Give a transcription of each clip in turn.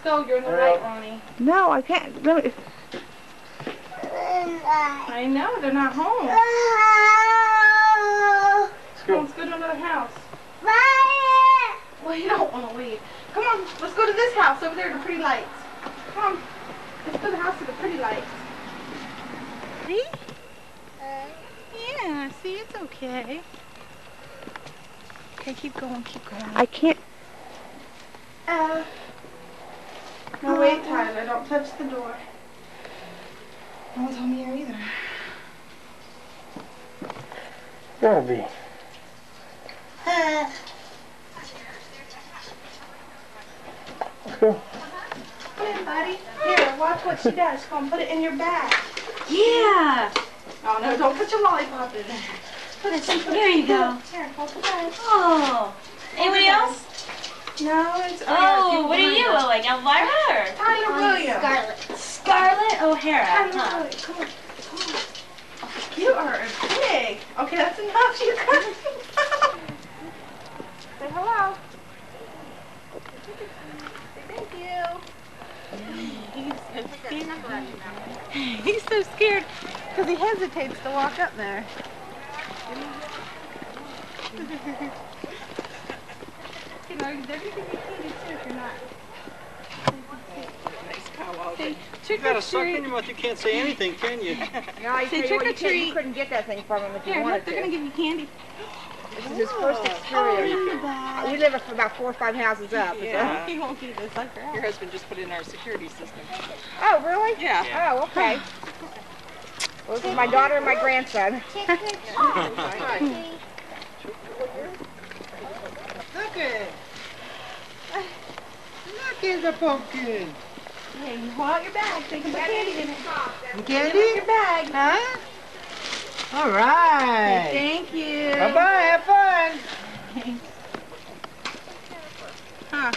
go. You're in the light, Ronnie. No, I can't. No, I know, they're not home. Let's go to another house. Well, you don't want to leave. Come on, let's go to this house over there, the pretty lights. Come on. Let's go to the house with the pretty lights. See? Yeah, see, it's okay. Okay, keep going, keep going. I can't. No, wait, Tyler, don't touch the door. No one's home here either. Gabby. Let's go. Come in, buddy. Here, watch what she does. Come on, put it in your bag. Yeah. Oh, no, don't put your lollipop in there. Put it in. There you go. Here, hold the bag. Oh. Anybody else? No, it's Oh, what are you, like Elvira or? Tyler Williams. Scarlett O'Hara. Tyler Huh? Williams. Come on. Come on. You are big. Okay, that's enough. You got it. Say hello. Say thank you. He's so scared because he hesitates to walk up there. You know, they're going to give you candy too if you're not. You got a suck in your mouth, you can't say anything, can you? No, I Say tell you trick what, or you treat. couldn't get that thing from him if you Here, wanted look, they're to. going to give you candy. This is his first Oh, experience. in the bag. We live about 4 or 5 houses up. Yeah. He won't do this like that. Your husband just put in our security system. Oh, really? Yeah. Oh, okay. Well, this is my daughter and my grandson. Look at Look at the pumpkin. Yeah, you pull out your bag. Take some candy in it. Candy? Your bag. Huh? All right. Thank you. Bye-bye, have fun. Huh.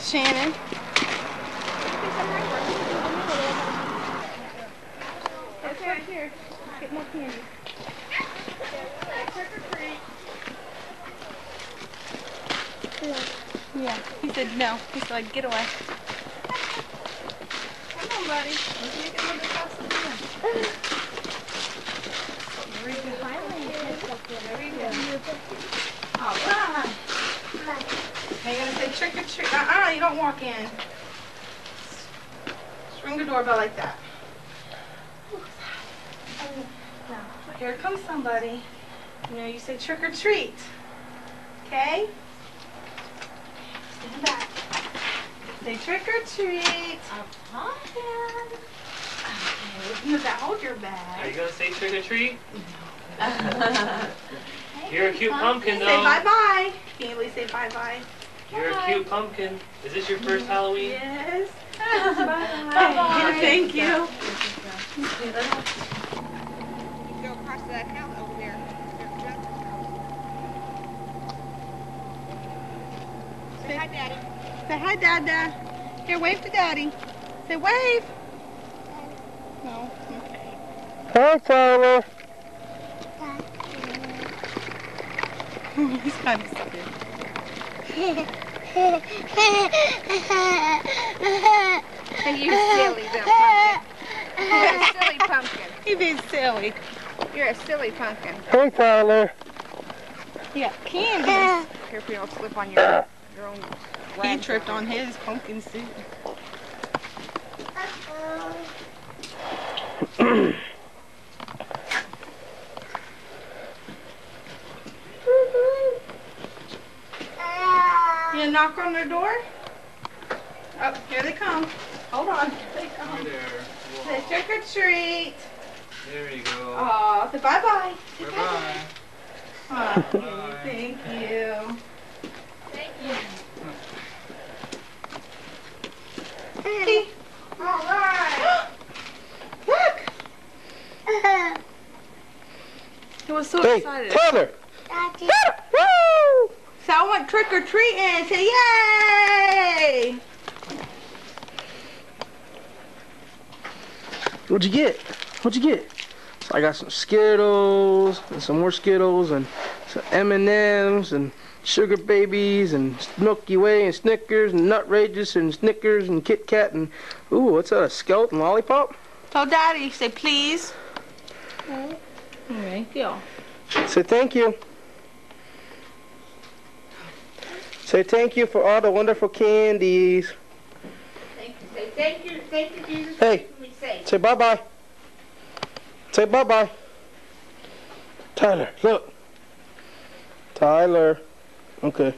Shannon. It's right here. Let's get more candy. Trick or treat. Yeah. He said no. He's like, get away. Come on, buddy. Let's make it a little bit faster. Very good. Very good. All right. Now you're gonna say trick or treat. You don't walk in. Just ring the doorbell like that. Now, here comes somebody. You know, you say trick or treat. Okay? Stand back. Say trick or treat. Pumpkin. Okay, look in the bag. Hold your Are bag. you gonna say trick or treat? You're a cute pumpkin, Say though. bye-bye. Can you say bye-bye? You're a cute pumpkin. Is this your first Halloween? Yes. Bye-bye. Thank you. Go across that house over there. Say hi, Daddy. Say hi, Dada. Here, wave to Daddy. Say wave. No. Okay. Hi, Tyler. He's kind of scared. And you silly little pumpkin. You're a silly pumpkin. He's being silly. You're a silly pumpkin. Hey, Tyler. He got candy. Careful you don't slip on your own He rag. tripped on his pumpkin suit. You knock on their door? Oh, here they come. Hold on. Here they come. Hi there. Say trick or treat. There you go. Aw, say bye-bye. Say Bye-bye. Aw, Bye. thank you. Hey. All right. Look. He was so Hey, excited. Tyler. Woo! So I went trick or treating. Say yay! What'd you get? What'd you get? I got some Skittles and some more Skittles and some M&Ms and Sugar Babies and Milky Way and Snickers and Nutrageous and Snickers and Kit Kat and ooh, what's that? A skeleton lollipop? Tell Daddy. Say please. Thank you. Say thank you. Say thank you for all the wonderful candies. Thank you. Say thank you. Thank you, Jesus. Hey. Say bye-bye. Say bye-bye. Tyler, look. Tyler. Okay.